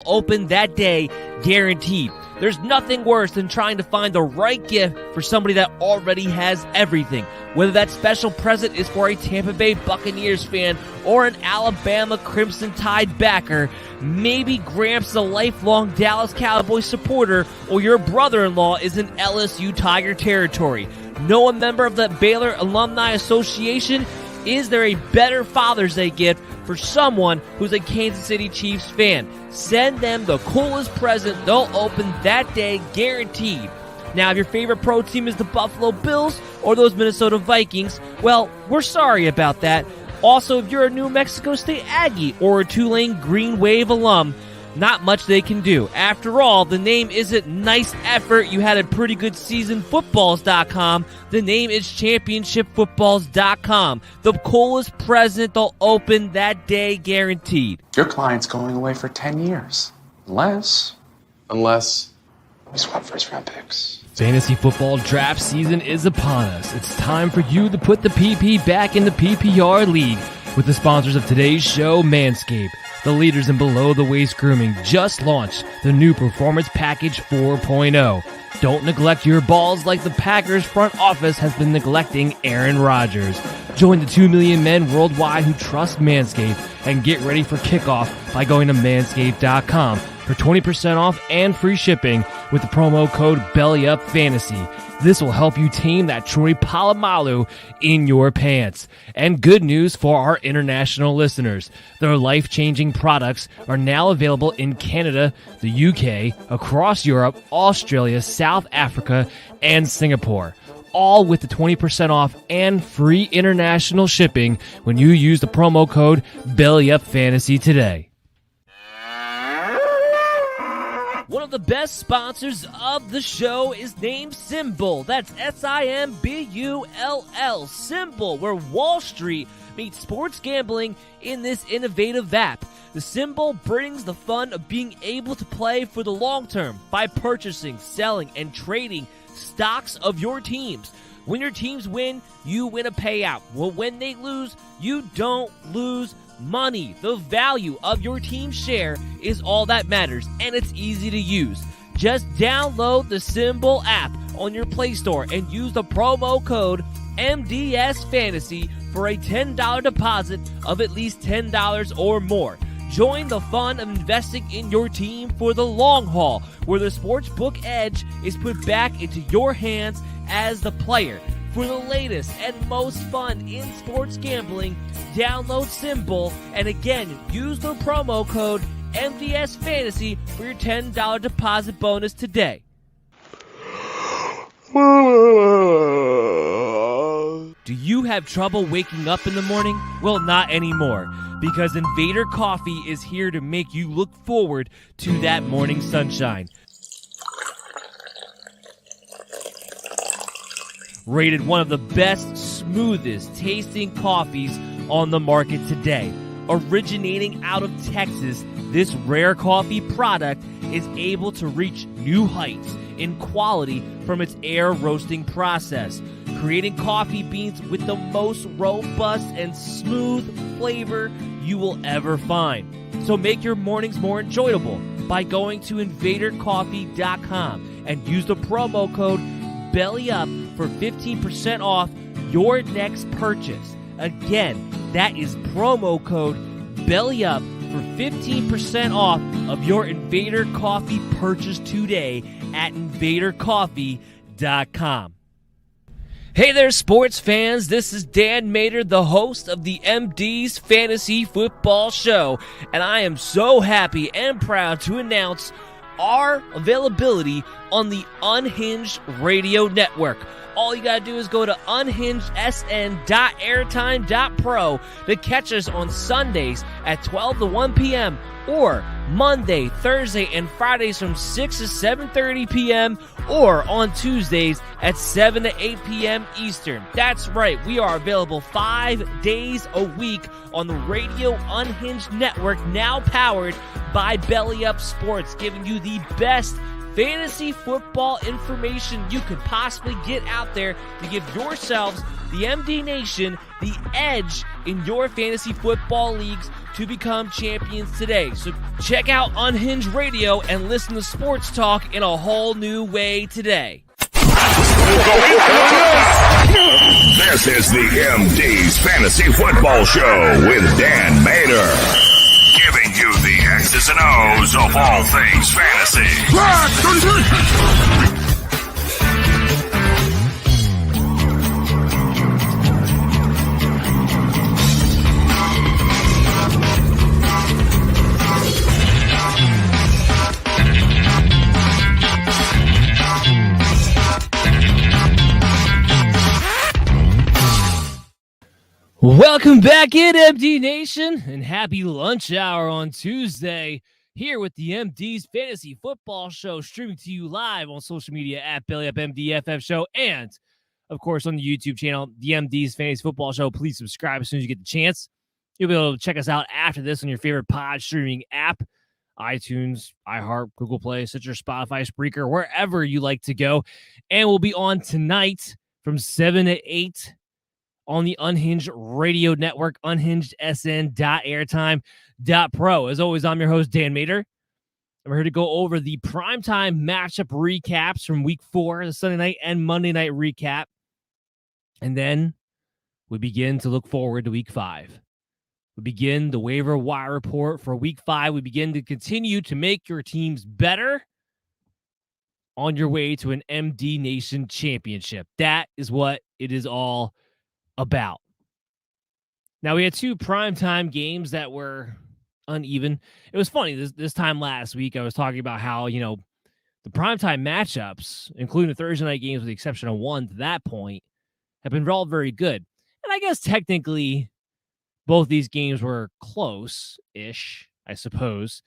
Open that day, guaranteed. There's nothing worse than trying to find the right gift for somebody that already has everything. Whether that special present is for a Tampa Bay Buccaneers fan or an Alabama Crimson Tide backer, maybe Gramps is a lifelong Dallas Cowboys supporter, or your brother-in-law is in LSU Tiger territory. Know a member of the Baylor Alumni Association? Is there a better Father's Day gift for someone who's a Kansas City Chiefs fan? Send them the coolest present they'll open that day, guaranteed. Now, if your favorite pro team is the Buffalo Bills or those Minnesota Vikings, well, we're sorry about that. Also, if you're a New Mexico State Aggie or a Tulane Green Wave alum, not much they can do. After all, the name isn't nice effort, you had a pretty good season footballs.com. The name is championshipfootballs.com. The coolest present they'll open that day, guaranteed. Your client's going away for 10 years. Unless we swap first-round picks. Fantasy football draft season is upon us. It's time for you to put the PP back in the PPR league with the sponsors of today's show, Manscaped. The leaders in below-the-waist grooming just launched the new Performance Package 4.0. Don't neglect your balls like the Packers front office has been neglecting Aaron Rodgers. Join the 2 million men worldwide who trust Manscaped and get ready for kickoff by going to manscaped.com for 20% off and free shipping with the promo code BELLYUPFANTASY. This will help you tame that Troy Polamalu in your pants. And good news for our international listeners. Their life-changing products are now available in Canada, the UK, across Europe, Australia, South Africa, and Singapore. All with the 20% off and free international shipping when you use the promo code BELLYUPFANTASY today. One of the best sponsors of the show is named Simbull. That's S-I-M-B-U-L-L. Simbull, where Wall Street meets sports gambling in this innovative app. The Simbull brings the fun of being able to play for the long term by purchasing, selling, and trading stocks of your teams. When your teams win, you win a payout. Well, when they lose, you don't lose money. The value of your team's share is all that matters, and it's easy to use. Just download the Simbull app on your Play Store and use the promo code MDSFantasy for a $10 deposit of at least $10 or more. Join the fun of investing in your team for the long haul, where the sportsbook edge is put back into your hands as the player. For the latest and most fun in sports gambling, download Simbull and again, use the promo code MDSFantasy for your $10 deposit bonus today. Do you have trouble waking up in the morning? Well, not anymore, because Invader Coffee is here to make you look forward to that morning sunshine. Rated one of the best, smoothest tasting coffees on the market today. Originating out of Texas, this rare coffee product is able to reach new heights in quality from its air roasting process, creating coffee beans with the most robust and smooth flavor you will ever find. So make your mornings more enjoyable by going to invadercoffee.com and use the promo code BELLYUP for 15% off your next purchase. Again, that is promo code BELLYUP for 15% off of your Invader Coffee purchase today at invadercoffee.com. Hey there, sports fans. This is Dan Mater, the host of the MD's Fantasy Football Show, and I am so happy and proud to announce our availability on the Unhinged Radio Network. All you gotta do is go to unhingedsn.airtime.pro to catch us on Sundays at 12 to 1 p.m. or Monday, Thursday, and Fridays from 6 to 7:30 p.m. or on Tuesdays at 7 to 8 p.m. Eastern. That's right, we are available 5 days a week on the Radio Unhinged Network, now powered by Belly Up Sports, giving you the best fantasy football information you could possibly get out there to give yourselves, the MD Nation, the edge in your fantasy football leagues to become champions today. So check out Unhinged Radio and listen to sports talk in a whole new way today. This is the MD's Fantasy Football Show with Dan Mader, giving you the X's and O's of all things fantasy. Welcome back in, MD Nation, and happy lunch hour on Tuesday here with the MD's Fantasy Football Show, streaming to you live on social media at BellyUpMDFF Show, and of course on the YouTube channel, the MD's Fantasy Football Show. Please subscribe as soon as you get the chance. You'll be able to check us out after this on your favorite pod streaming app, iTunes, iHeart, Google Play, Stitcher, Spotify, Spreaker, wherever you like to go. And we'll be on tonight from 7 to 8 on the Unhinged Radio Network, unhingedsn.airtime.pro. As always, I'm your host, Dan Mader. I'm here to go over the primetime matchup recaps from Week 4, the Sunday night and Monday night recap. And then we begin to look forward to Week 5. We begin the waiver wire report for Week 5. We begin to continue to make your teams better on your way to an MD Nation championship. That is what it is all about. Now, we had two primetime games that were uneven. It was funny. This time last week, I was talking about how, the primetime matchups, including the Thursday night games with the exception of one to that point, have been all very good. And I guess technically both these games were close-ish, I suppose.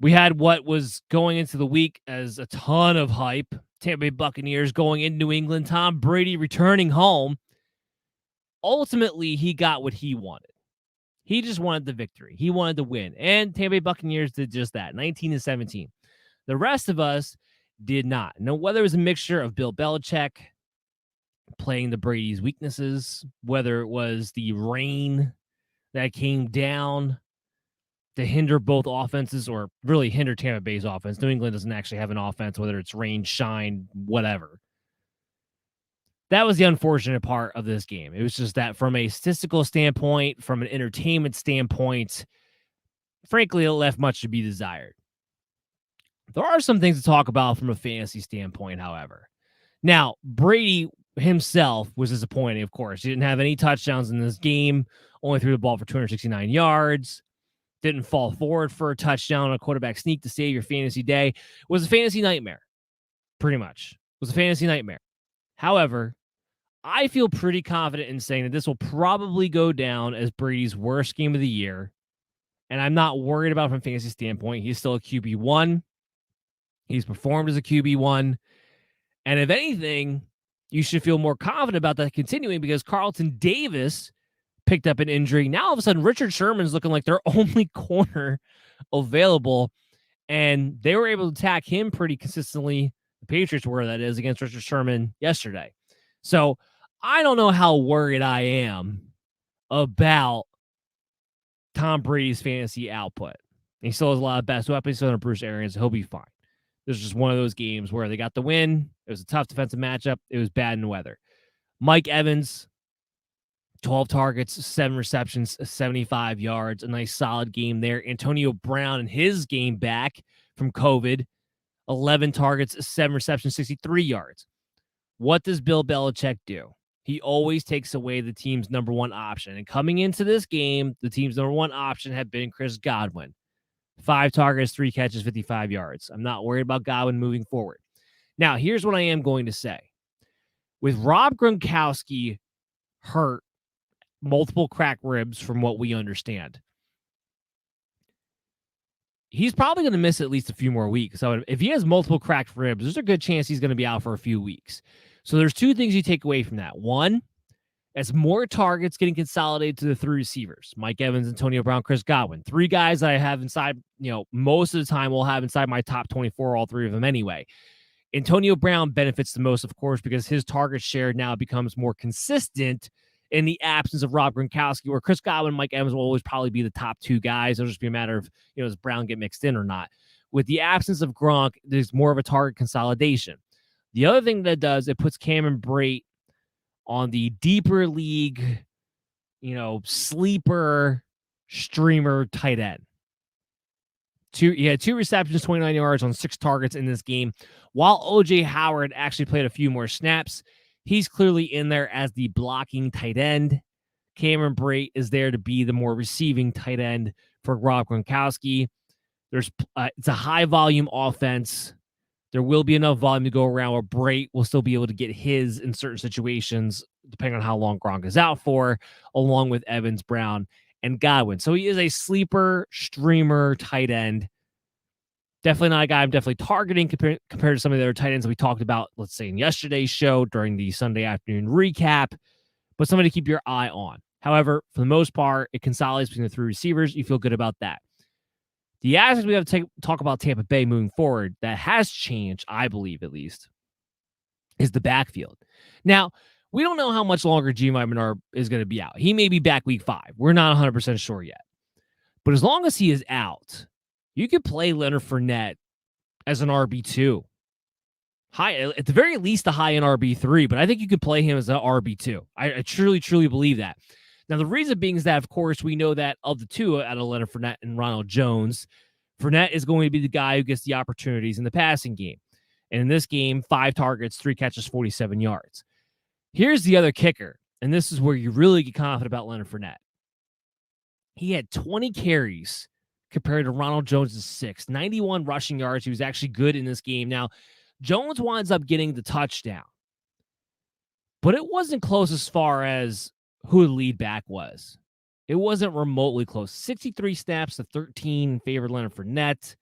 We had what was going into the week as a ton of hype. Tampa Bay Buccaneers going in New England. Tom Brady returning home. Ultimately, he got what he wanted. He just wanted the victory. He wanted to win. And Tampa Bay Buccaneers did just that, 19-17. The rest of us did not. Now, whether it was a mixture of Bill Belichick playing the Brady's weaknesses, whether it was the rain that came down to hinder both offenses or really hinder Tampa Bay's offense. New England doesn't actually have an offense, whether it's rain, shine, whatever. That was the unfortunate part of this game. It was just that from a statistical standpoint, from an entertainment standpoint, frankly, it left much to be desired. There are some things to talk about from a fantasy standpoint, however. Now, Brady himself was disappointing, of course. He didn't have any touchdowns in this game, only threw the ball for 269 yards, didn't fall forward for a touchdown on a quarterback sneak to save your fantasy day. It was a fantasy nightmare, pretty much. It was a fantasy nightmare. However, I feel pretty confident in saying that this will probably go down as Brady's worst game of the year. And I'm not worried about it from a fantasy standpoint. He's still a QB1. He's performed as a QB1. And if anything, you should feel more confident about that continuing because Carlton Davis picked up an injury. Now, all of a sudden, Richard Sherman's looking like their only corner available. And they were able to attack him pretty consistently. The Patriots were, that is, against Richard Sherman yesterday. So I don't know how worried I am about Tom Brady's fantasy output. He still has a lot of best weapons on Bruce Arians. So he'll be fine. This is just one of those games where they got the win. It was a tough defensive matchup. It was bad in the weather. Mike Evans, 12 targets, 7 receptions, 75 yards. A nice solid game there. Antonio Brown and his game back from COVID. 11 targets, 7 receptions, 63 yards. What does Bill Belichick do? He always takes away the team's number one option. And coming into this game, the team's number one option had been Chris Godwin. 5 targets, 3 catches, 55 yards. I'm not worried about Godwin moving forward. Now, here's what I am going to say. With Rob Gronkowski hurt, multiple cracked ribs from what we understand, he's probably going to miss at least a few more weeks. So if he has multiple cracked ribs, there's a good chance he's going to be out for a few weeks. So there's two things you take away from that. One, as more targets getting consolidated to the three receivers, Mike Evans, Antonio Brown, Chris Godwin. Three guys that I have inside, most of the time will have inside my top 24, all three of them anyway. Antonio Brown benefits the most, of course, because his target share now becomes more consistent in the absence of Rob Gronkowski, where Chris Godwin and Mike Evans will always probably be the top two guys. It'll just be a matter of, does Brown get mixed in or not? With the absence of Gronk, there's more of a target consolidation. The other thing that does, it puts Cameron Brate on the deeper league, sleeper streamer tight end. He had 2 receptions, 29 yards on 6 targets in this game. While OJ Howard actually played a few more snaps, he's clearly in there as the blocking tight end. Cameron Brate is there to be the more receiving tight end for Rob Gronkowski. It's a high volume offense. There will be enough volume to go around where Brate will still be able to get his in certain situations, depending on how long Gronk is out for, along with Evans, Brown, and Godwin. So he is a sleeper streamer tight end. Definitely not a guy I'm definitely targeting compared to some of the other tight ends that we talked about, let's say, in yesterday's show during the Sunday afternoon recap, but somebody to keep your eye on. However, for the most part, it consolidates between the 3 receivers. You feel good about that. The aspect we have to talk about Tampa Bay moving forward that has changed, I believe at least, is the backfield. Now, we don't know how much longer Giovani Bernard is going to be out. He may be back week 5. We're not 100% sure yet. But as long as he is out, you could play Leonard Fournette as an RB2. High, at the very least, a high-end RB3, but I think you could play him as an RB2. I truly, truly believe that. Now, the reason being is that, of course, we know that of the two, out of Leonard Fournette and Ronald Jones, Fournette is going to be the guy who gets the opportunities in the passing game. And in this game, 5 targets, 3 catches, 47 yards. Here's the other kicker, and this is where you really get confident about Leonard Fournette. He had 20 carries compared to Ronald Jones' 6, 91 rushing yards. He was actually good in this game. Now, Jones winds up getting the touchdown, but it wasn't close as far as who the lead back was. It wasn't remotely close. 63 snaps to 13 in favor of Leonard Fournette.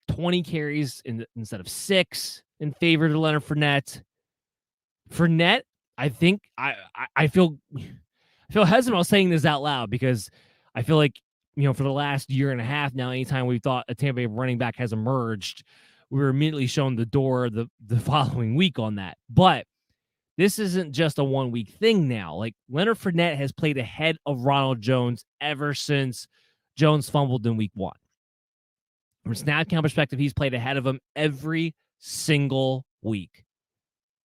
20 carries instead of 6 in favor of Leonard Fournette. Fournette, I think I feel hesitant about saying this out loud because I feel like, for the last year and a half now, anytime we thought a Tampa Bay running back has emerged, we were immediately shown the door the following week on that. But this isn't just a 1-week thing now. Like, Leonard Fournette has played ahead of Ronald Jones ever since Jones fumbled in week 1. From a snap count perspective, he's played ahead of him every single week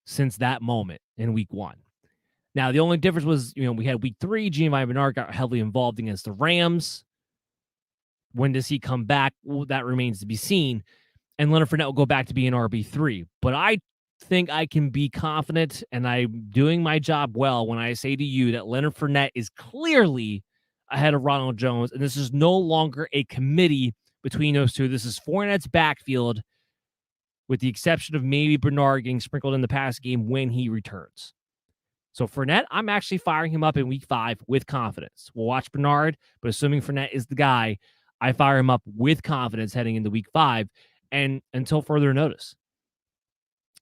since that moment in week 1. Now, the only difference was, we had week 3, Giovani Bernard got heavily involved against the Rams. When does he come back? Well, that remains to be seen. And Leonard Fournette will go back to being RB3. But I think I can be confident, and I'm doing my job well when I say to you that Leonard Fournette is clearly ahead of Ronald Jones, and this is no longer a committee between those two. This is Fournette's backfield, with the exception of maybe Bernard getting sprinkled in the pass game when he returns. So Fournette, I'm actually firing him up in week 5 with confidence. We'll watch Bernard, but assuming Fournette is the guy, I fire him up with confidence heading into week 5 and until further notice.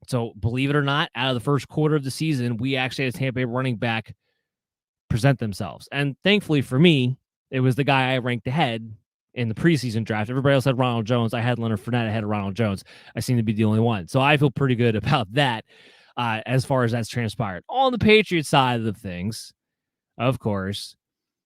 So believe it or not, out of the first quarter of the season, we actually had a Tampa Bay running back present themselves. And thankfully for me, it was the guy I ranked ahead in the preseason draft. Everybody else had Ronald Jones. I had Leonard Fournette ahead of Ronald Jones. I seem to be the only one. So I feel pretty good about that as far as that's transpired. On the Patriots side of the things, of course,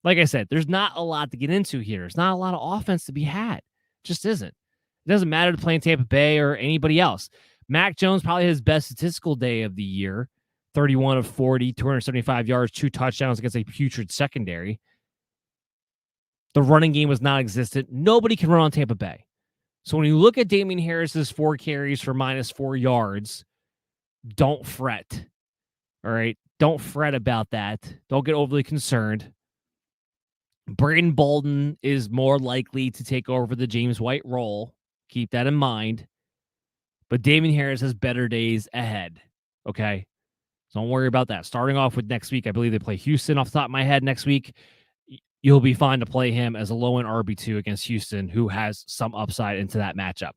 like I said, there's not a lot to get into here. There's not a lot of offense to be had. It just isn't. It doesn't matter to play in Tampa Bay or anybody else. Mac Jones probably his best statistical day of the year. 31 of 40, 275 yards, 2 touchdowns against a putrid secondary. The running game was non-existent. Nobody can run on Tampa Bay. So when you look at Damien Harris's 4 carries for -4 yards, don't fret. All right? Don't fret about that. Don't get overly concerned. Braden Bolden is more likely to take over the James White role. Keep that in mind. But Damien Harris has better days ahead. Okay? So don't worry about that. Starting off with next week, I believe they play Houston off the top of my head next week. You'll be fine to play him as a low-end RB2 against Houston, who has some upside into that matchup.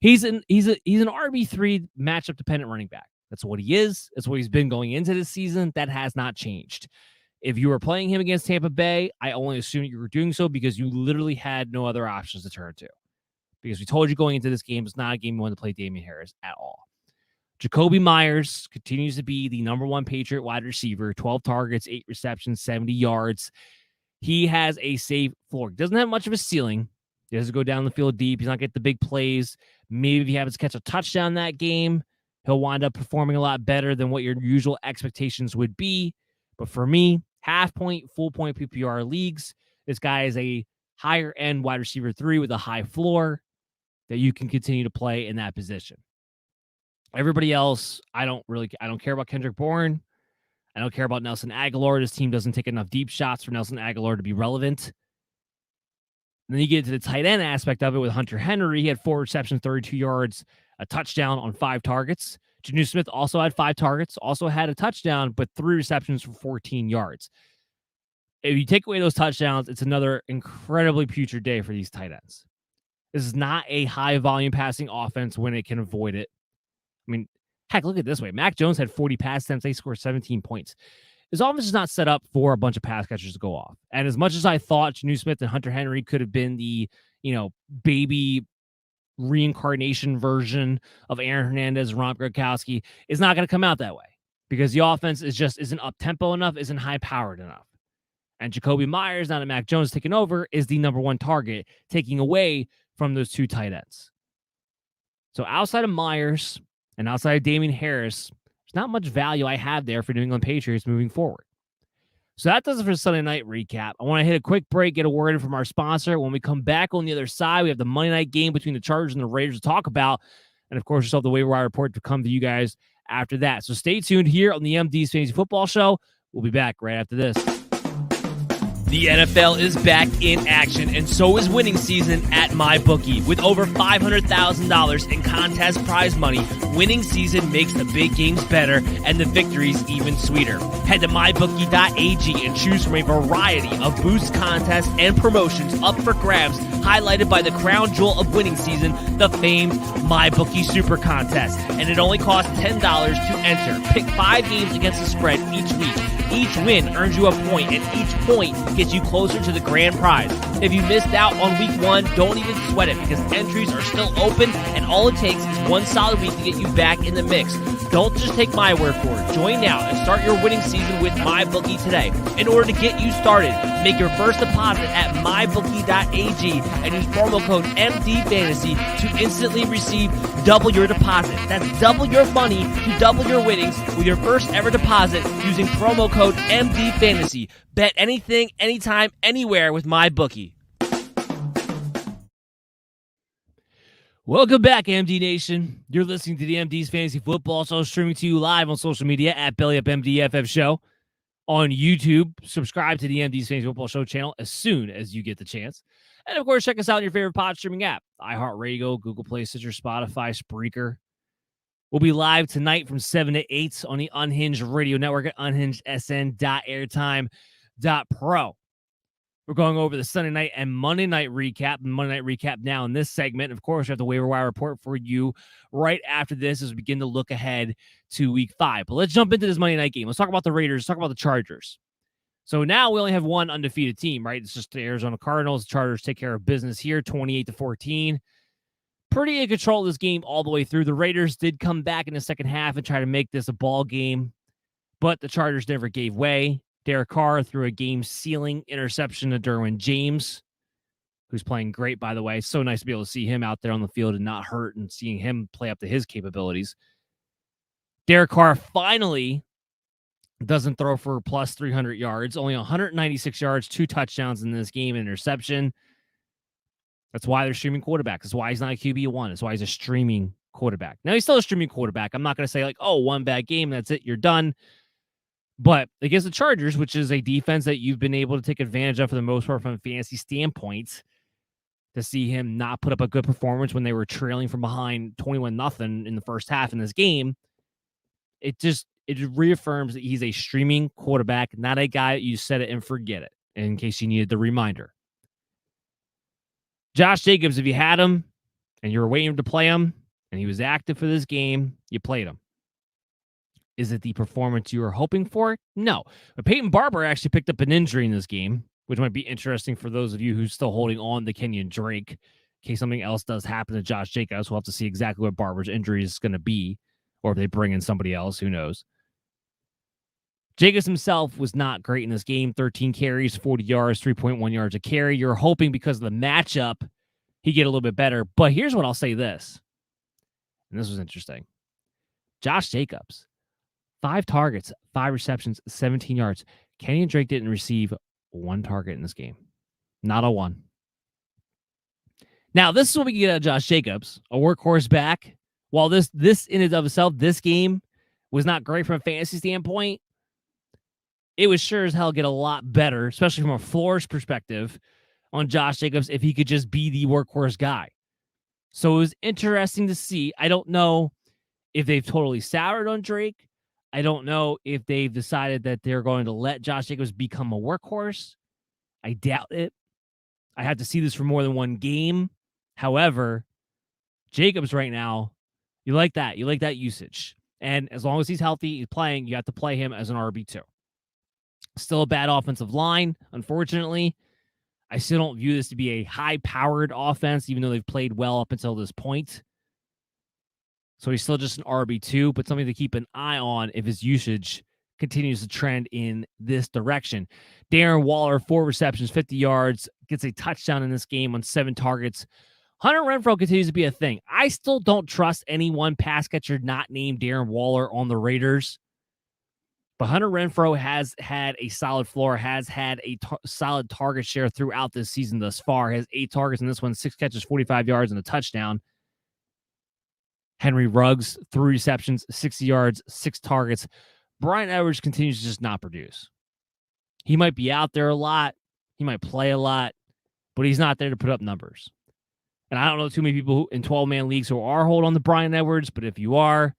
He's an RB3 matchup-dependent running back. That's what he is. That's what he's been going into this season. That has not changed. If you were playing him against Tampa Bay, I only assume you were doing so because you literally had no other options to turn to. Because we told you going into this game, it's not a game you want to play Damian Harris at all. Jakobi Meyers continues to be the number one Patriot wide receiver, 12 targets, 8 receptions, 70 yards. He has a safe floor. He doesn't have much of a ceiling. He doesn't go down the field deep. He's not getting the big plays. Maybe if he happens to catch a touchdown that game, he'll wind up performing a lot better than what your usual expectations would be. But for me, half point, full point PPR leagues, this guy is a higher end wide receiver 3 with a high floor that you can continue to play in that position. Everybody else, I don't care about Kendrick Bourne. I don't care about Nelson Aguilar. This team doesn't take enough deep shots for Nelson Aguilar to be relevant. And then you get to the tight end aspect of it with Hunter Henry. He had 4 receptions, 32 yards, a touchdown on 5 targets. Jonnu Smith also had 5 targets, also had a touchdown, but 3 receptions for 14 yards. If you take away those touchdowns, it's another incredibly putrid day for these tight ends. This is not a high-volume passing offense when it can avoid it. I mean, heck, look at it this way. Mac Jones had 40 pass attempts. They scored 17 points. His offense is not set up for a bunch of pass catchers to go off. And as much as I thought Jonnu Smith and Hunter Henry could have been the, baby reincarnation version of Aaron Hernandez and Rob Gronkowski, it's not going to come out that way because the offense isn't up-tempo enough, isn't high-powered enough. And Jakobi Meyers, now that Mac Jones taking over, is the number one target, taking away from those 2 tight ends. So outside of Myers and outside of Damian Harris, there's not much value I have there for New England Patriots moving forward. So that does it for Sunday night recap. I want to hit a quick break, get a word in from our sponsor. When we come back on the other side, we have the Monday night game between the Chargers and the Raiders to talk about. And of course, we still have the waiver wire report to come to you guys after that. So stay tuned here on the MD's Fantasy Football Show. We'll be back right after this. The NFL is back in action, and so is winning season at MyBookie. With over $500,000 in contest prize money, winning season makes the big games better and the victories even sweeter. Head to MyBookie.ag and choose from a variety of boost contests and promotions up for grabs, highlighted by the crown jewel of winning season, the famed MyBookie Super Contest. And it only costs $10 to enter. Pick 5 games against the spread each week. Each win earns you a point, and each point gets you closer to the grand prize. If you missed out on week 1, don't even sweat it because entries are still open, and all it takes is 1 solid week to get you back in the mix. Don't just take my word for it. Join now and start your winning season with MyBookie today. In order to get you started, make your first deposit at MyBookie.ag and use promo code MDFantasy to instantly receive double your deposit. That's double your money to double your winnings with your first ever deposit using promo code MDFantasy. Bet anything, anytime, anywhere with MyBookie. Welcome back, MD Nation. You're listening to the MD's Fantasy Football Show, streaming to you live on social media at BellyUpMDFF Show on YouTube. Subscribe to the MD's Fantasy Football Show channel as soon as you get the chance. And, of course, check us out on your favorite pod streaming app, iHeartRadio, Google Play, Stitcher, Spotify, Spreaker. We'll be live tonight from 7 to 8 on the Unhinged Radio Network at unhingedsn.airtime.pro. We're going over the Sunday night and Monday night recap. Monday night recap now in this segment. Of course, we have the waiver wire report for you right after this as we begin to look ahead to week 5. But let's jump into this Monday night game. Let's talk about the Raiders. Let's talk about the Chargers. So now we only have one undefeated team, right? It's just the Arizona Cardinals. The Chargers take care of business here, 28-14. Pretty in control of this game all the way through. The Raiders did come back in the second half and try to make this a ball game, but the Chargers never gave way. Derek Carr threw a game-sealing interception to Derwin James, who's playing great, by the way. So nice to be able to see him out there on the field and not hurt and seeing him play up to his capabilities. Derek Carr finally doesn't throw for plus 300 yards, only 196 yards, 2 touchdowns in this game, an interception. That's why they're streaming quarterback. That's why he's not a QB1. That's why he's a streaming quarterback. Now, he's still a streaming quarterback. I'm not going to say like, oh, one bad game, that's it, you're done. But against the Chargers, which is a defense that you've been able to take advantage of for the most part from a fantasy standpoint, to see him not put up a good performance when they were trailing from behind 21-0 in the first half in this game, it reaffirms that he's a streaming quarterback, not a guy that you set it and forget it, in case you needed the reminder. Josh Jacobs, if you had him and you were waiting to play him and he was active for this game, you played him. Is it the performance you were hoping for? No. But Peyton Barber actually picked up an injury in this game, which might be interesting for those of you who's still holding on to Kenyon Drake. In case something else does happen to Josh Jacobs, we'll have to see exactly what Barber's injury is going to be, or if they bring in somebody else, who knows. Jacobs himself was not great in this game. 13 carries, 40 yards, 3.1 yards a carry. You're hoping because of the matchup, he get a little bit better. But here's what I'll say this, and this was interesting. Josh Jacobs, 5 targets, 5 receptions, 17 yards. Kenyon Drake didn't receive 1 target in this game. Not a 1. Now, this is what we get out of Josh Jacobs, a workhorse back. While this in and of itself, this game was not great from a fantasy standpoint, it was sure as hell get a lot better, especially from a floors perspective, on Josh Jacobs if he could just be the workhorse guy. So it was interesting to see. I don't know if they've totally soured on Drake. I don't know if they've decided that they're going to let Josh Jacobs become a workhorse. I doubt it. I have to see this for more than one game. However, Jacobs right now, you like that. You like that usage. And as long as he's healthy, he's playing, you have to play him as an RB2. Still a bad offensive line, unfortunately. I still don't view this to be a high-powered offense, even though they've played well up until this point. So he's still just an RB2, but something to keep an eye on if his usage continues to trend in this direction. Darren Waller, 4 receptions, 50 yards, gets a touchdown in this game on 7 targets. Hunter Renfrow continues to be a thing. I still don't trust any one pass catcher not named Darren Waller on the Raiders. But Hunter Renfrow has had a solid floor, has had a solid target share throughout this season thus far. Has 8 targets in this one, 6 catches, 45 yards, and a touchdown. Henry Ruggs, 3 receptions, 60 yards, 6 targets. Bryan Edwards continues to just not produce. He might be out there a lot. He might play a lot, but he's not there to put up numbers. And I don't know too many people who in 12-man leagues who are holding on to Bryan Edwards, but if you are,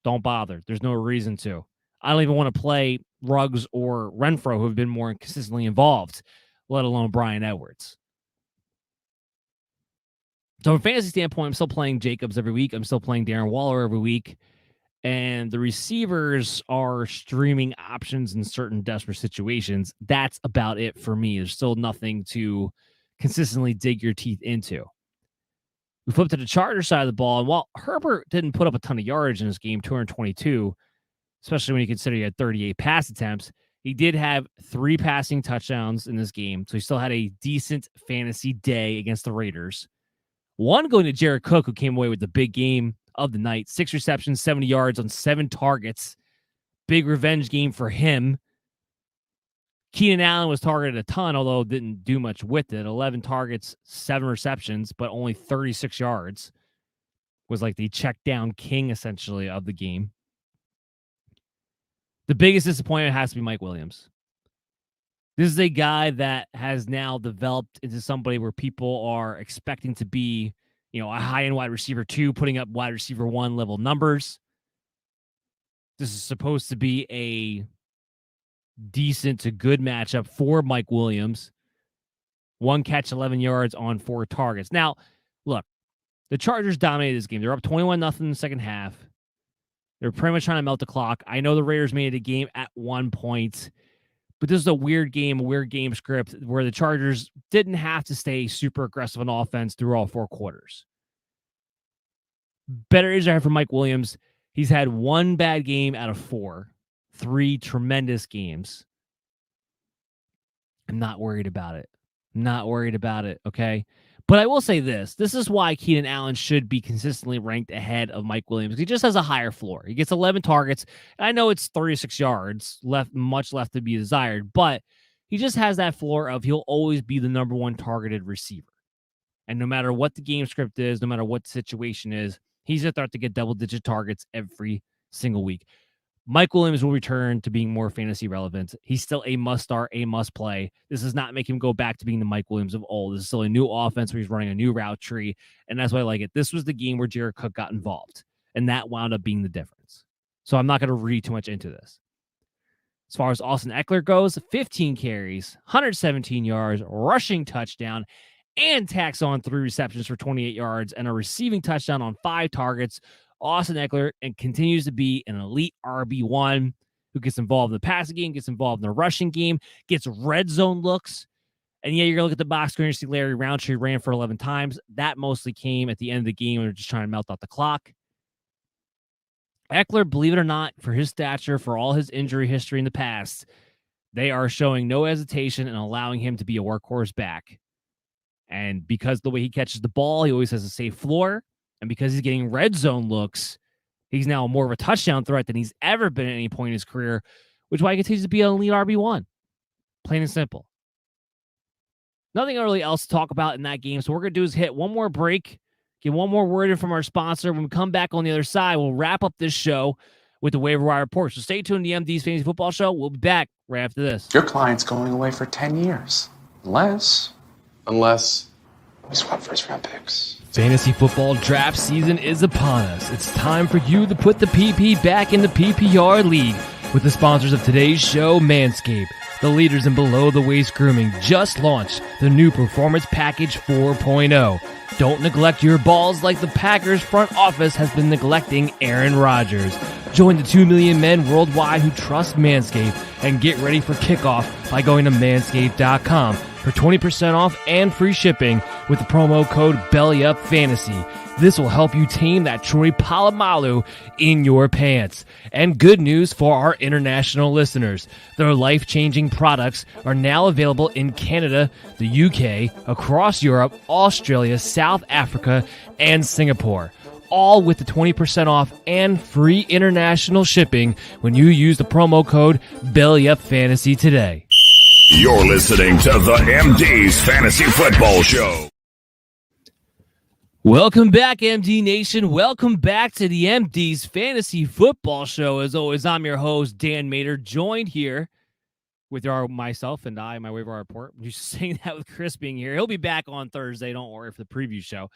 don't bother. There's no reason to. I don't even want to play Ruggs or Renfrow, who have been more consistently involved, let alone Bryan Edwards. So from a fantasy standpoint, I'm still playing Jacobs every week. I'm still playing Darren Waller every week. And the receivers are streaming options in certain desperate situations. That's about it for me. There's still nothing to consistently dig your teeth into. We flip to the Chargers side of the ball, and while Herbert didn't put up a ton of yards in this game, 222, especially when you consider he had 38 pass attempts, he did have 3 passing touchdowns in this game, so he still had a decent fantasy day against the Raiders. One going to Jared Cook, who came away with the big game of the night, 6 receptions, 70 yards on 7 targets. Big revenge game for him. Keenan Allen was targeted a ton, although didn't do much with it. 11 targets, 7 receptions, but only 36 yards. Was like the check down king, essentially, of the game. The biggest disappointment has to be Mike Williams. This is a guy that has now developed into somebody where people are expecting to be, a high-end wide receiver 2, putting up wide receiver 1 level numbers. This is supposed to be a decent to good matchup for Mike Williams. 1 catch, 11 yards on 4 targets. Now, look, the Chargers dominated this game. They're up 21-0 in the second half. They're pretty much trying to melt the clock. I know the Raiders made it a game at one point, but this is a weird game script where the Chargers didn't have to stay super aggressive on offense through all 4 quarters. Better is there for Mike Williams. He's had 1 bad game out of 4. 3 tremendous games. I'm not worried about it. Okay. But I will say this. This is why Keenan Allen should be consistently ranked ahead of Mike Williams. He just has a higher floor. He gets 11 targets. I know it's 36 yards, much left to be desired, but he just has that floor of he'll always be the number 1 targeted receiver. And no matter what the game script is, no matter what the situation is, he's going to start to get double-digit targets every single week. Mike Williams will return to being more fantasy relevant. He's still a must-start, a must-play. This does not make him go back to being the Mike Williams of old. This is still a new offense where he's running a new route tree, and that's why I like it. This was the game where Jared Cook got involved, and that wound up being the difference. So I'm not going to read too much into this. As far as Austin Eckler goes, 15 carries, 117 yards, rushing touchdown, and tacks on 3 receptions for 28 yards and a receiving touchdown on 5 targets. Austin Eckler and continues to be an elite RB1 who gets involved in the passing game, gets involved in the rushing game, gets red zone looks. And yeah, you're going to look at the box score and see Larry Roundtree ran for 11 times. That mostly came at the end of the game when they're just trying to melt out the clock. Eckler, believe it or not, for his stature, for all his injury history in the past, they are showing no hesitation in allowing him to be a workhorse back. And because the way he catches the ball, he always has a safe floor. And because he's getting red zone looks, he's now more of a touchdown threat than he's ever been at any point in his career, which is why he continues to be an elite RB1. Plain and simple. Nothing really else to talk about in that game. So what we're going to do is hit one more break, get one more word in from our sponsor. When we come back on the other side, we'll wrap up this show with the waiver wire report. So stay tuned to the MD's Fantasy Football Show. We'll be back right after this. Your client's going away for 10 years. Unless we swap first-round picks. Fantasy football draft season is upon us. It's time for you to put the PP back in the PPR league with the sponsors of today's show, Manscaped. The leaders in below-the-waist grooming just launched the new Performance Package 4.0. Don't neglect your balls like the Packers front office has been neglecting Aaron Rodgers. Join the 2 million men worldwide who trust Manscaped and get ready for kickoff by going to manscaped.com for 20% off and free shipping with the promo code BELLYUPFANTASY. This will help you tame that Troy Polamalu in your pants. And good news for our international listeners. Their life-changing products are now available in Canada, the UK, across Europe, Australia, South Africa, and Singapore. All with the 20% off and free international shipping when you use the promo code BELLYUPFANTASY today. You're listening to the MD's Fantasy Football Show. Welcome back, MD Nation. Welcome back to the MD's Fantasy Football Show. As always, I'm your host, Dan Mater, joined here with myself and my waiver wire report. I'm just saying that with Chris being here. He'll be back on Thursday. Don't worry for the preview show.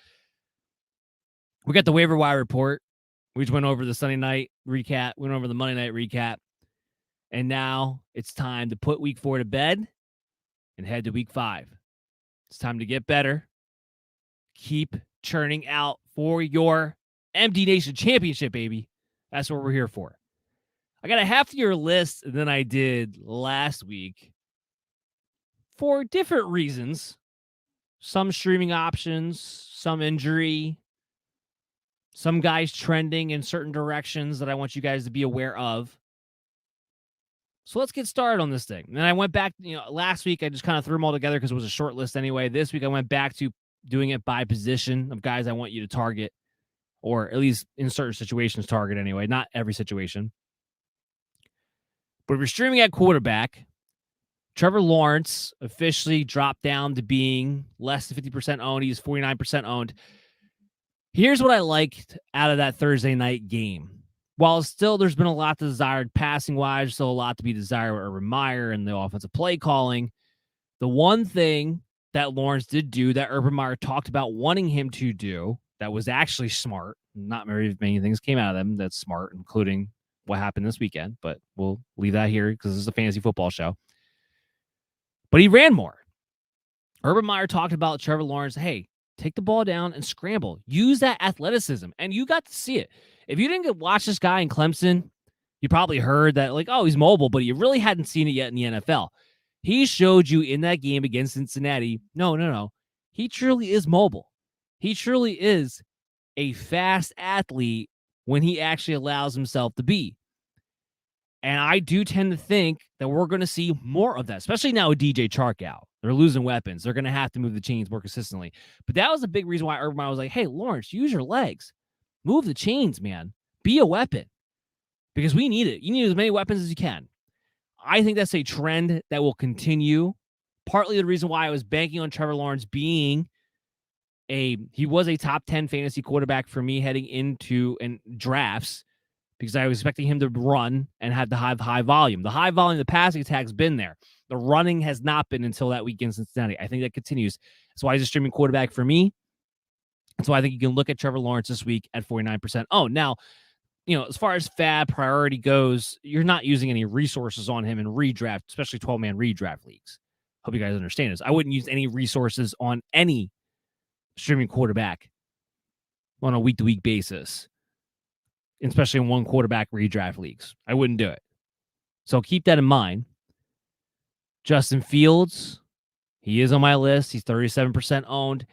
We got the waiver wire report. We just went over the Sunday night recap, went over the Monday night recap. And now it's time to put week 4 to bed and head to week 5. It's time to get better. Keep churning out for your MD Nation championship, baby. That's what we're here for. I got a heftier list than I did last week for different reasons. Some streaming options, some injury, some guys trending in certain directions that I want you guys to be aware of. So let's get started on this thing. And then I went back, last week I just kind of threw them all together because it was a short list anyway. This week I went back to doing it by position of guys I want you to target, or at least in certain situations target anyway, not every situation. But if you're streaming at quarterback, Trevor Lawrence officially dropped down to being less than 50% owned. He's 49% owned. Here's what I liked out of that Thursday night game. While still there's been a lot desired passing-wise, still a lot to be desired with Urban Meyer and the offensive play calling, the one thing that Lawrence did do that Urban Meyer talked about wanting him to do that was actually smart, not very many things came out of them that's smart, including what happened this weekend, but we'll leave that here because this is a fantasy football show. But he ran more. Urban Meyer talked about Trevor Lawrence, hey, take the ball down and scramble. Use that athleticism. And you got to see it. If you didn't watch this guy in Clemson, you probably heard that, he's mobile, but you really hadn't seen it yet in the NFL. He showed you in that game against Cincinnati, no. He truly is mobile. He truly is a fast athlete when he actually allows himself to be. And I do tend to think that we're going to see more of that, especially now with DJ Chark out. They're losing weapons. They're going to have to move the chains more consistently. But that was a big reason why Urban Meyer was like, hey, Lawrence, use your legs. Move the chains, man. Be a weapon. Because we need it. You need as many weapons as you can. I think that's a trend that will continue. Partly the reason why I was banking on Trevor Lawrence being he was a top 10 fantasy quarterback for me heading into drafts, because I was expecting him to run and have the high volume. The high volume, the passing attack has been there. The running has not been until that week in Cincinnati. I think that continues. That's why he's a streaming quarterback for me. That's why I think you can look at Trevor Lawrence this week at 49%. Oh, now, as far as fab priority goes, you're not using any resources on him in redraft, especially 12-man redraft leagues. Hope you guys understand this. I wouldn't use any resources on any streaming quarterback on a week-to-week basis. especially in one quarterback redraft leagues. I wouldn't do it. So keep that in mind. Justin Fields, he is on my list. He's 37% owned.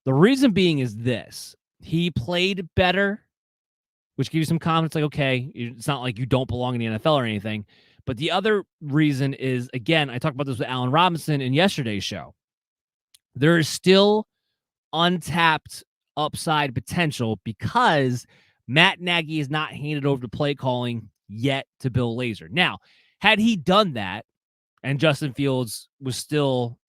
The reason being is this. He played better, which gives you some confidence. Like, okay, it's not like you don't belong in the NFL or anything. But the other reason is, again, I talked about this with Allen Robinson in yesterday's show. There is still untapped upside potential because Matt Nagy is not handed over to play calling yet to Bill Lazor. Now, had he done that and Justin Fields was still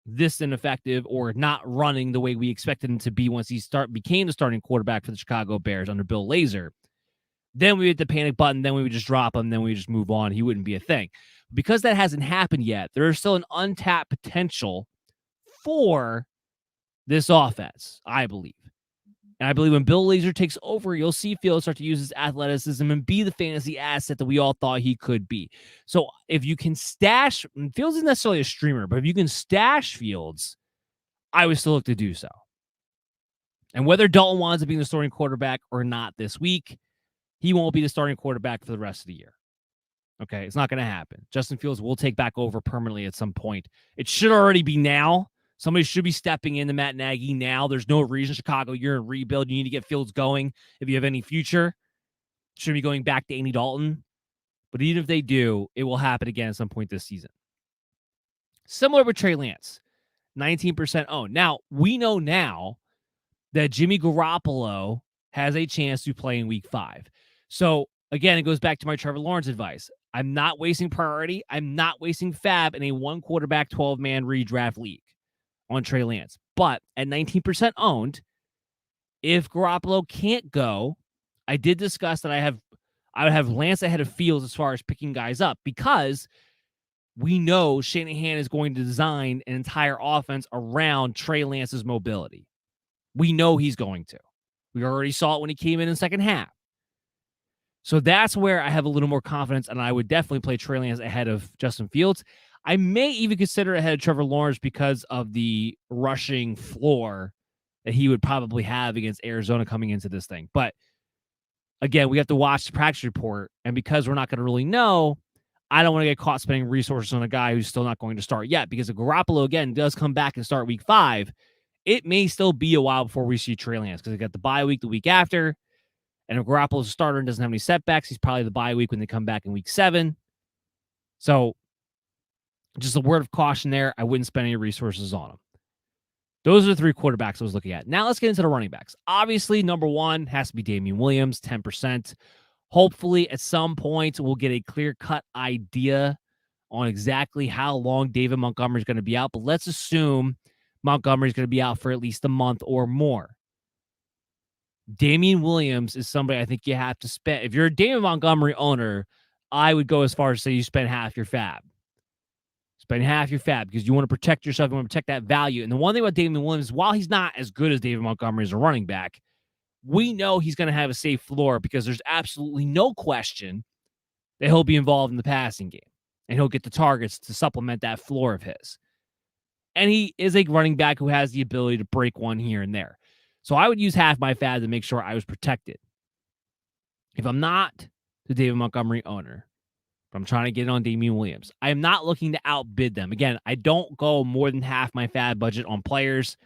this ineffective or not running the way we expected him to be once he became the starting quarterback for the Chicago Bears under Bill Lazor, then we hit the panic button, then we would just drop him, then we would just move on. He wouldn't be a thing. Because that hasn't happened yet, there is still an untapped potential for this offense, I believe. And I believe when Bill Lazor takes over, you'll see Fields start to use his athleticism and be the fantasy asset that we all thought he could be. So if you can stash, Fields isn't necessarily a streamer, but if you can stash Fields, I would still look to do so. And whether Dalton winds up being the starting quarterback or not this week, he won't be the starting quarterback for the rest of the year. Okay, it's not going to happen. Justin Fields will take back over permanently at some point. It should already be now. Somebody should be stepping into Matt Nagy now. There's no reason, Chicago, you're in rebuild. You need to get Fields going if you have any future. Shouldn't be going back to Andy Dalton. But even if they do, it will happen again at some point this season. Similar with Trey Lance, 19% owned. Now, we know now that Jimmy Garoppolo has a chance to play in week 5. So, again, it goes back to my Trevor Lawrence advice. I'm not wasting priority. I'm not wasting fab in a one-quarterback, 12-man redraft league on Trey Lance. But at 19% owned, if Garoppolo can't go, I did discuss that I would have Lance ahead of Fields as far as picking guys up because we know Shanahan is going to design an entire offense around Trey Lance's mobility. We know he's going to. We already saw it when he came in the second half. So that's where I have a little more confidence, and I would definitely play Trey Lance ahead of Justin Fields. I may even consider ahead of Trevor Lawrence because of the rushing floor that he would probably have against Arizona coming into this thing. But again, we have to watch the practice report, and because we're not going to really know, I don't want to get caught spending resources on a guy who's still not going to start yet. Because if Garoppolo, again, does come back and start week 5, it may still be a while before we see Trey Lance because they got the bye week the week after. And if Garoppolo's a starter and doesn't have any setbacks, he's probably the bye week when they come back in week 7. So just a word of caution there. I wouldn't spend any resources on them. Those are the 3 quarterbacks I was looking at. Now let's get into the running backs. Obviously, number 1 has to be Damian Williams, 10%. Hopefully, at some point, we'll get a clear-cut idea on exactly how long David Montgomery is going to be out. But let's assume Montgomery is going to be out for at least a month or more. Damian Williams is somebody I think you have to spend. If you're a David Montgomery owner, I would go as far as say you spend half your fab. Spend half your fab because you want to protect yourself. You want to protect that value. And the one thing about Damian Williams, while he's not as good as David Montgomery as a running back, we know he's going to have a safe floor because there's absolutely no question that he'll be involved in the passing game. And he'll get the targets to supplement that floor of his. And he is a running back who has the ability to break one here and there. So I would use half my fab to make sure I was protected. If I'm not the David Montgomery owner, but I'm trying to get on Damian Williams, I am not looking to outbid them. Again, I don't go more than half my fab budget on players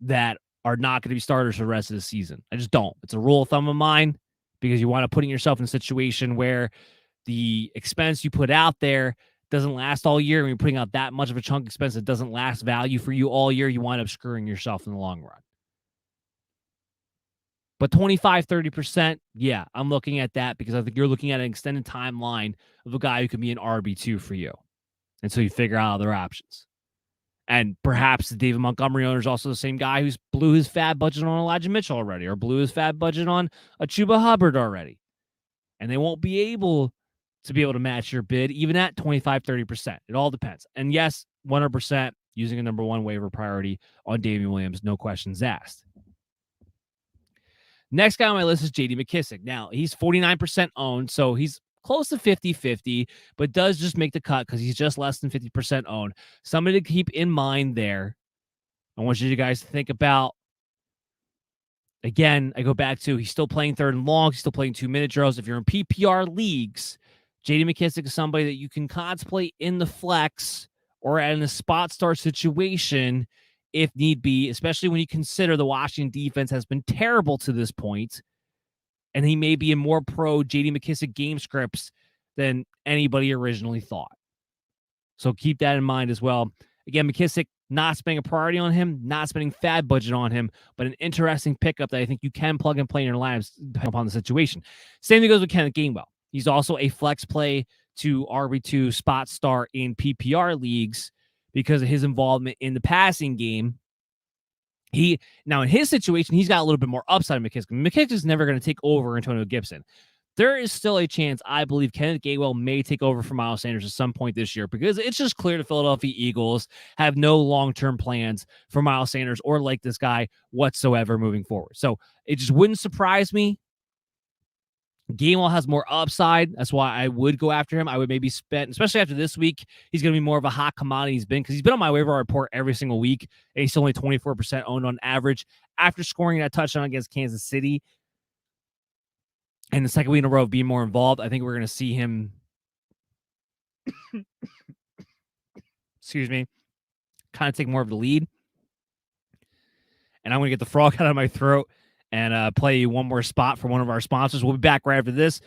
that are not going to be starters for the rest of the season. I just don't. It's a rule of thumb of mine because you want to putting yourself in a situation where the expense you put out there doesn't last all year. When you're putting out that much of a chunk expense that doesn't last value for you all year, you wind up screwing yourself in the long run. But 25, 30%, yeah, I'm looking at that because I think you're looking at an extended timeline of a guy who can be an RB2 for you until you figure out other options. And perhaps the David Montgomery owner is also the same guy who's blew his fab budget on Elijah Mitchell already or blew his fab budget on a Chuba Hubbard already. And they won't be able to match your bid even at 25, 30%. It all depends. And yes, 100% using a number 1 waiver priority on Damian Williams, no questions asked. Next guy on my list is J.D. McKissic. Now, he's 49% owned, so he's close to 50-50, but does just make the cut because he's just less than 50% owned. Somebody to keep in mind there. I want you guys to think about Again, I go back to he's still playing third and long. He's still playing 2-minute drills. If you're in PPR leagues, J.D. McKissic is somebody that you can contemplate in the flex or in a spot start situation if need be, especially when you consider the Washington defense has been terrible to this point, and he may be in more pro J.D. McKissic game scripts than anybody originally thought. So keep that in mind as well. Again, McKissic, not spending a priority on him, not spending fab budget on him, but an interesting pickup that I think you can plug and play in your lineups depending upon the situation. Same thing goes with Kenneth Gainwell. He's also a flex play to RB2 spot start in PPR leagues because of his involvement in the passing game. Now in his situation, he's got a little bit more upside than McKissic. McKissic is never going to take over Antonio Gibson. There is still a chance, I believe, Kenneth Gainwell may take over for Miles Sanders at some point this year because it's just clear the Philadelphia Eagles have no long-term plans for Miles Sanders or like this guy whatsoever moving forward. So it just wouldn't surprise me. Gainwell has more upside. That's why I would go after him. I would maybe spend, especially after this week, he's going to be more of a hot commodity because he's been on my waiver report every single week, and he's only 24% owned on average after scoring that touchdown against Kansas City. And the second week in a row of being more involved, I think we're going to see him, kind of take more of the lead. And I'm going to get the frog out of my throat and play you one more spot for one of our sponsors. We'll be back right after this,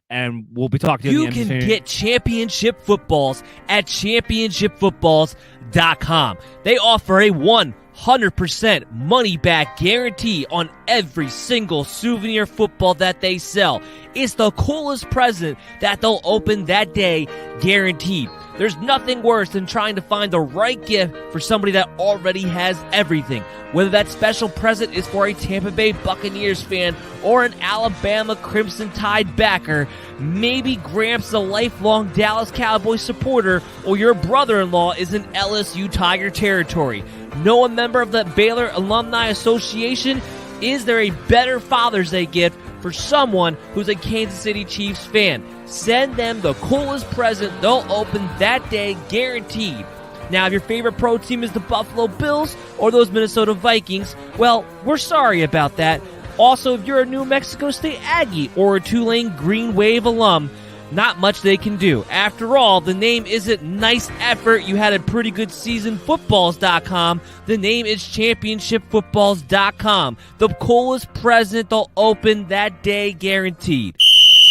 and we'll be talking to you. You can get championship footballs at championshipfootballs.com. They offer a 100% money back guarantee on every single souvenir football that they sell. It's the coolest present that they'll open that day, guaranteed. There's nothing worse than trying to find the right gift for somebody that already has everything. Whether that special present is for a Tampa Bay Buccaneers fan or an Alabama Crimson Tide backer, maybe Gramps is a lifelong Dallas Cowboys supporter, or your brother-in-law is in LSU Tiger territory. Know a member of the Baylor Alumni Association? Is there a better Father's Day gift for someone who's a Kansas City Chiefs fan? Send them the coolest present they'll open that day, guaranteed. Now, if your favorite pro team is the Buffalo Bills or those Minnesota Vikings, well, we're sorry about that. Also, if you're a New Mexico State Aggie or a Tulane Green Wave alum, not much they can do. After all, the name isn't Nice Effort, you had a pretty good season footballs.com. The name is championshipfootballs.com. The coolest present they'll open that day, guaranteed.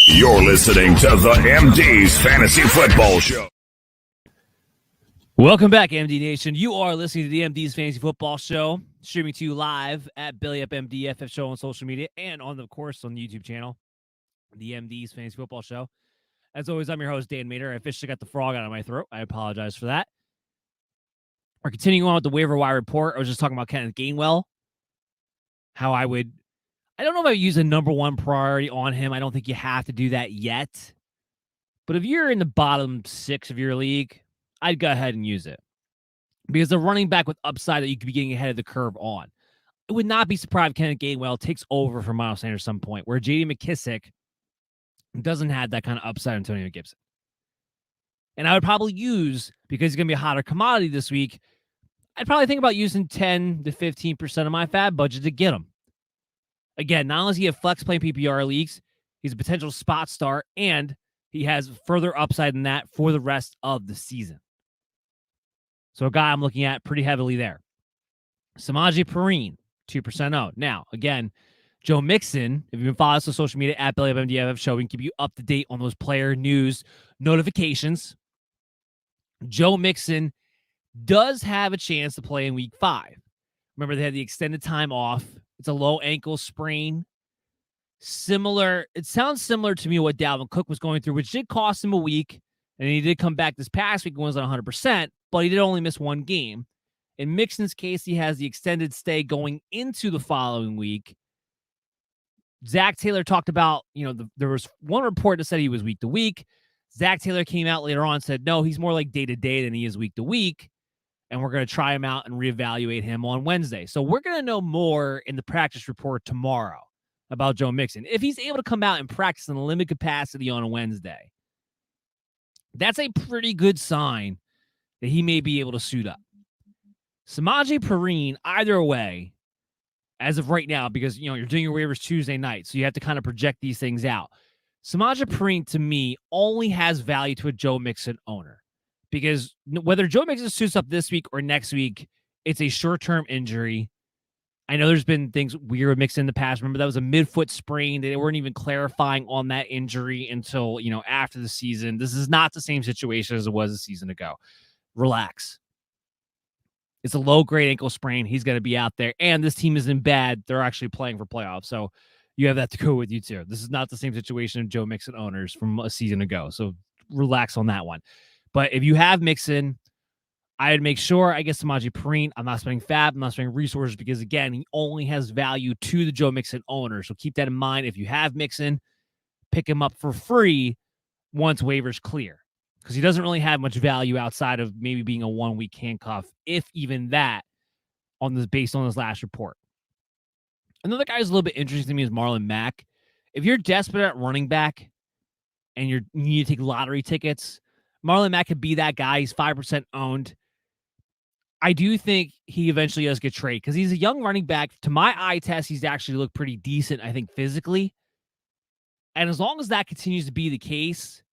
You're listening to the MD's Fantasy Football Show. Welcome back, MD Nation. You are listening to the MD's Fantasy Football Show, streaming to you live at Billy Up MD FF Show on social media and on the course on the YouTube channel, the MD's Fantasy Football Show. As always, I'm your host, Dan Mater. I officially got the frog out of my throat. I apologize for that. We're continuing on with the waiver wire report. I was just talking about Kenneth Gainwell, how I don't know if I would use a number one priority on him. I don't think you have to do that yet. But if you're in the bottom 6 of your league, I'd go ahead and use it. Because the running back with upside that you could be getting ahead of the curve on. I would not be surprised if Kenneth Gainwell takes over for Miles Sanders at some point, where J.D. McKissic doesn't have that kind of upside Antonio Gibson. And I would probably use, because he's going to be a hotter commodity this week, I'd probably think about using 10 to 15% of my fab budget to get him. Again, not only does he have flex play PPR leagues, he's a potential spot start, and he has further upside than that for the rest of the season. So a guy I'm looking at pretty heavily there. Samaje Perine, 2% owned. Now, again, Joe Mixon, if you've been following us on social media at Billy Up MDFF Show, we can keep you up to date on those player news notifications. Joe Mixon does have a chance to play in week 5. Remember, they had the extended time off. It's a low ankle sprain. It sounds similar to me what Dalvin Cook was going through, which did cost him a week. And he did come back this past week and was on 100%, but he did only miss one game. In Mixon's case, he has the extended stay going into the following week. Zach Taylor talked about, there was one report that said he was week to week. Zach Taylor came out later on and said, no, he's more like day to day than he is week to week. And we're going to try him out and reevaluate him on Wednesday. So we're going to know more in the practice report tomorrow about Joe Mixon. If he's able to come out and practice in a limited capacity on a Wednesday, that's a pretty good sign that he may be able to suit up. Samaje Perine, either way, as of right now, because, you're doing your waivers Tuesday night, so you have to kind of project these things out. Samaje Perine, to me, only has value to a Joe Mixon owner, because whether Joe Mixon suits up this week or next week, it's a short-term injury. I know there's been things weird with Mixon in the past. Remember, that was a midfoot sprain. They weren't even clarifying on that injury until, after the season. This is not the same situation as it was a season ago. Relax. It's a low-grade ankle sprain. He's going to be out there. And this team isn't bad. They're actually playing for playoffs. So you have that to go with you, too. This is not the same situation of Joe Mixon owners from a season ago. So relax on that one. But if you have Mixon, I'd make sure I get Samaje Perine. I'm not spending fab. I'm not spending resources because, again, he only has value to the Joe Mixon owner. So keep that in mind. If you have Mixon, pick him up for free once waivers clear, because he doesn't really have much value outside of maybe being a 1-week handcuff, if even that, based on his last report. Another guy who's a little bit interesting to me is Marlon Mack. If you're desperate at running back and you need to take lottery tickets, Marlon Mack could be that guy. He's 5% owned. I do think he eventually does get traded because he's a young running back. To my eye test, he's actually looked pretty decent, I think, physically. And as long as that continues to be the case,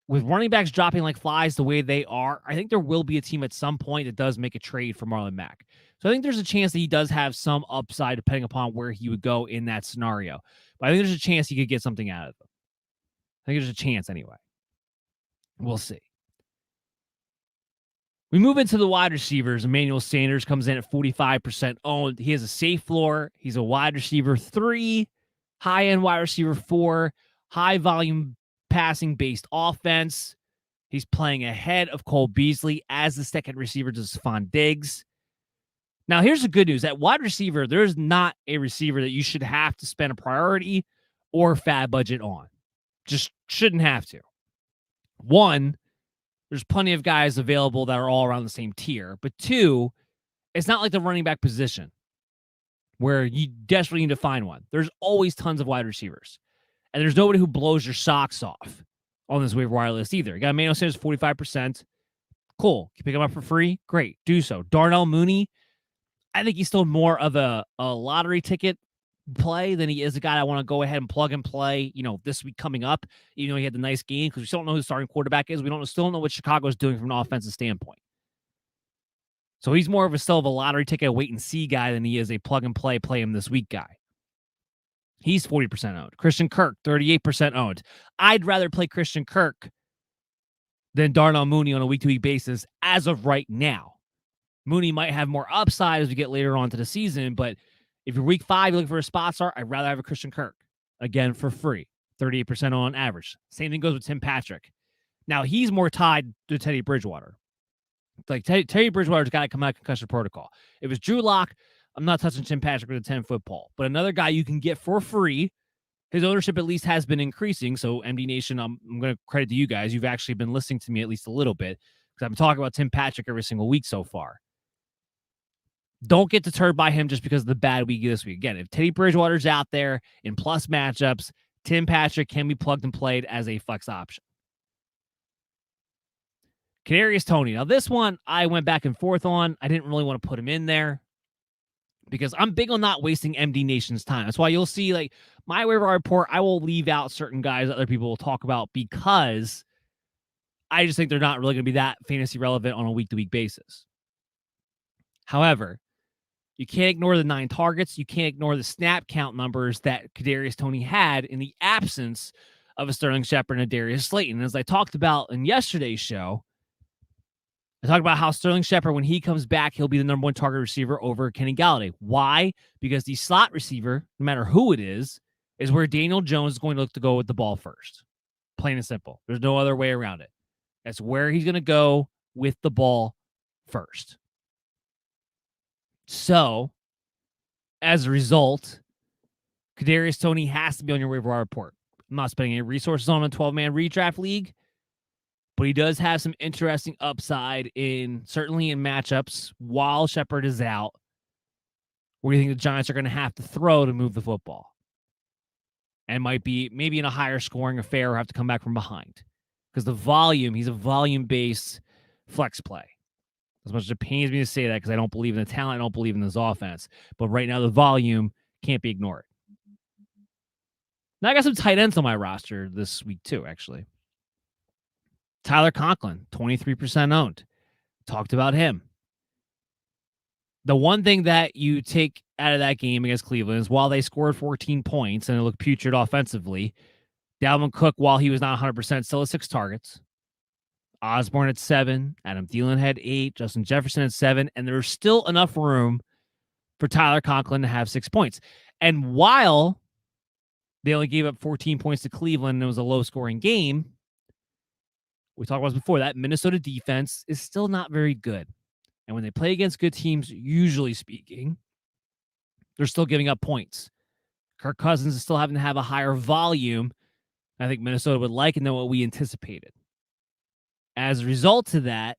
with running backs dropping like flies the way they are, I think there will be a team at some point that does make a trade for Marlon Mack. So I think there's a chance that he does have some upside depending upon where he would go in that scenario. But I think there's a chance he could get something out of them. I think there's a chance anyway. We'll see. We move into the wide receivers. Emmanuel Sanders comes in at 45% owned. He has a safe floor. He's a wide receiver 3, high-end wide receiver 4, high-volume passing-based offense. He's playing ahead of Cole Beasley as the second receiver to Stephon Diggs. Now, here's the good news. At wide receiver, there's not a receiver that you should have to spend a priority or fab budget on. Just shouldn't have to. One, there's plenty of guys available that are all around the same tier. But 2, it's not like the running back position where you desperately need to find one. There's always tons of wide receivers. And there's nobody who blows your socks off on this waiver wire list either. You got Emmanuel Sanders, 45%. Cool. Can you pick him up for free? Great. Do so. Darnell Mooney, I think he's still more of a lottery ticket play than he is a guy I want to go ahead and plug and play, this week coming up, even though he had the nice game, because we still don't know who the starting quarterback is. We still don't know what Chicago is doing from an offensive standpoint. So he's more of a lottery ticket, wait and see guy than he is a plug and play him this week guy. He's 40% owned. Christian Kirk, 38% owned. I'd rather play Christian Kirk than Darnell Mooney on a week-to-week basis as of right now. Mooney might have more upside as we get later on to the season, but if you're week 5, you're looking for a spot start, I'd rather have a Christian Kirk. Again, for free. 38% on average. Same thing goes with Tim Patrick. Now, he's more tied to Teddy Bridgewater. Like, Teddy Bridgewater's got to come out of concussion protocol. If it was Drew Lock, I'm not touching Tim Patrick with a 10-foot pole. But another guy you can get for free, his ownership at least has been increasing. So, MD Nation, I'm going to credit to you guys. You've actually been listening to me at least a little bit, because I've been talking about Tim Patrick every single week so far. Don't get deterred by him just because of the bad week this week. Again, if Teddy Bridgewater's out there in plus matchups, Tim Patrick can be plugged and played as a flex option. Kadarius Toney. Now, this one I went back and forth on. I didn't really want to put him in there because I'm big on not wasting MD Nation's time. That's why you'll see, like, my waiver report, I will leave out certain guys that other people will talk about because I just think they're not really going to be that fantasy relevant on a week-to-week basis. However, you can't ignore the 9 targets. You can't ignore the snap count numbers that Kadarius Toney had in the absence of a Sterling Shepard and a Darius Slayton. As I talked about in yesterday's show, I talked about how Sterling Shepard, when he comes back, he'll be the number 1 target receiver over Kenny Galladay. Why? Because the slot receiver, no matter who it is where Daniel Jones is going to look to go with the ball first. Plain and simple. There's no other way around it. That's where he's going to go with the ball first. So, as a result, Kadarius Toney has to be on your waiver wire report. I'm not spending any resources on a 12-man redraft league, but he does have some interesting upside certainly in matchups while Shepard is out, where you think the Giants are going to have to throw to move the football. And might be maybe in a higher scoring affair or have to come back from behind. Because he's a volume-based flex play. As much as it pains me to say that because I don't believe in the talent, I don't believe in this offense. But right now, the volume can't be ignored. Now, I got some tight ends on my roster this week, too, actually. Tyler Conklin, 23% owned. Talked about him. The one thing that you take out of that game against Cleveland is while they scored 14 points and it looked putrid offensively, Dalvin Cook, while he was not 100%, still had 6 targets. Osborne at 7, Adam Thielen had 8, Justin Jefferson at 7, and there was still enough room for Tyler Conklin to have 6 points. And while they only gave up 14 points to Cleveland and it was a low-scoring game, we talked about this before, that Minnesota defense is still not very good. And when they play against good teams, usually speaking, they're still giving up points. Kirk Cousins is still having to have a higher volume I think Minnesota would like and than what we anticipated. As a result of that,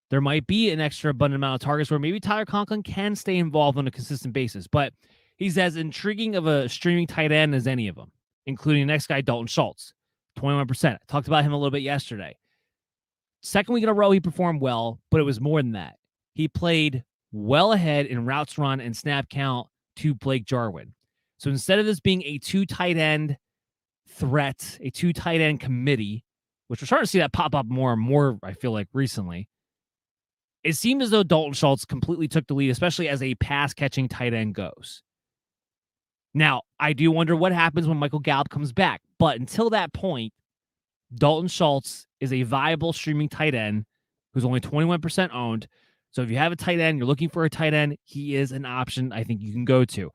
there might be an extra abundant amount of targets where maybe Tyler Conklin can stay involved on a consistent basis. But he's as intriguing of a streaming tight end as any of them, including the next guy, Dalton Schultz, 21%. I talked about him a little bit yesterday. Second week in a row, he performed well, but it was more than that. He played well ahead in routes run and snap count to Blake Jarwin. So instead of this being a 2 tight end threat, a 2 tight end committee, which we're starting to see that pop up more and more, I feel like, recently, it seemed as though Dalton Schultz completely took the lead, especially as a pass-catching tight end goes. Now, I do wonder what happens when Michael Gallup comes back, but until that point, Dalton Schultz is a viable streaming tight end who's only 21% owned. So if you have a tight end, you're looking for a tight end, he is an option I think you can go to.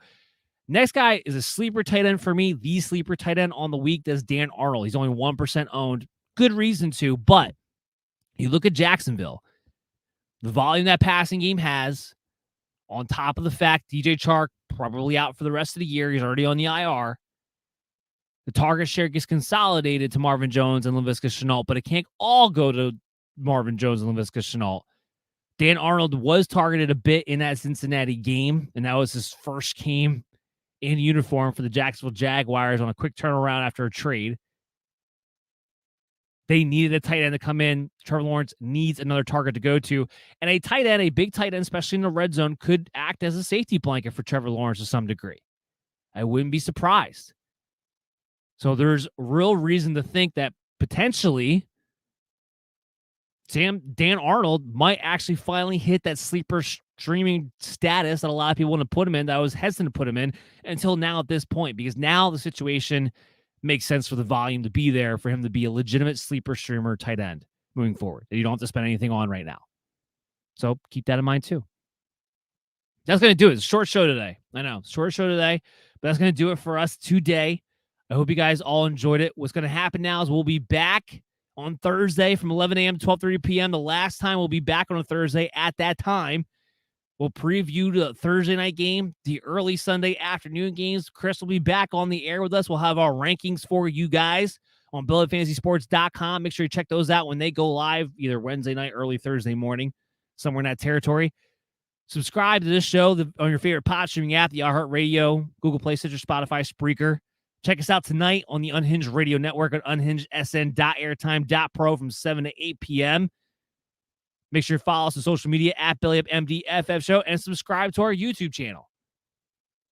Next guy is a sleeper tight end for me. The sleeper tight end on the week is Dan Arnold. He's only 1% owned. Good reason to, but you look at Jacksonville, the volume that passing game has, on top of the fact DJ Chark probably out for the rest of the year. He's already on the IR. The target share gets consolidated to Marvin Jones and Laviska Shenault, but it can't all go to Marvin Jones and Laviska Shenault. Dan Arnold was targeted a bit in that Cincinnati game, and that was his first game in uniform for the Jacksonville Jaguars on a quick turnaround after a trade. They needed a tight end to come in. Trevor Lawrence needs another target to go to. And a tight end, a big tight end, especially in the red zone, could act as a safety blanket for Trevor Lawrence to some degree. I wouldn't be surprised. So there's real reason to think that potentially Dan Arnold might actually finally hit that sleeper streaming status that a lot of people want to put him in, that I was hesitant to put him in until now at this point, because now the situation makes sense for the volume to be there for him to be a legitimate sleeper streamer tight end moving forward that you don't have to spend anything on right now. So keep that in mind too. That's going to do it. It's a short show today. I know, short show today, but that's going to do it for us today. I hope you guys all enjoyed it. What's going to happen now is we'll be back on Thursday from 11 a.m. to 12:30 p.m. The last time we'll be back on a Thursday at that time. We'll preview the Thursday night game, the early Sunday afternoon games. Chris will be back on the air with us. We'll have our rankings for you guys on BuildItFantasySports.com. Make sure you check those out when they go live, either Wednesday night, early Thursday morning, somewhere in that territory. Subscribe to this show on your favorite pod streaming app, the iHeartRadio, Google Play, Stitcher, Spotify, Spreaker. Check us out tonight on the Unhinged Radio Network at unhingedsn.airtime.pro from 7 to 8 p.m. Make sure you follow us on social media at BellyUpMDFF Show and subscribe to our YouTube channel.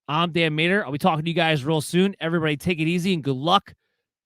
I'm Dan Mater. I'll be talking to you guys real soon. Everybody take it easy and good luck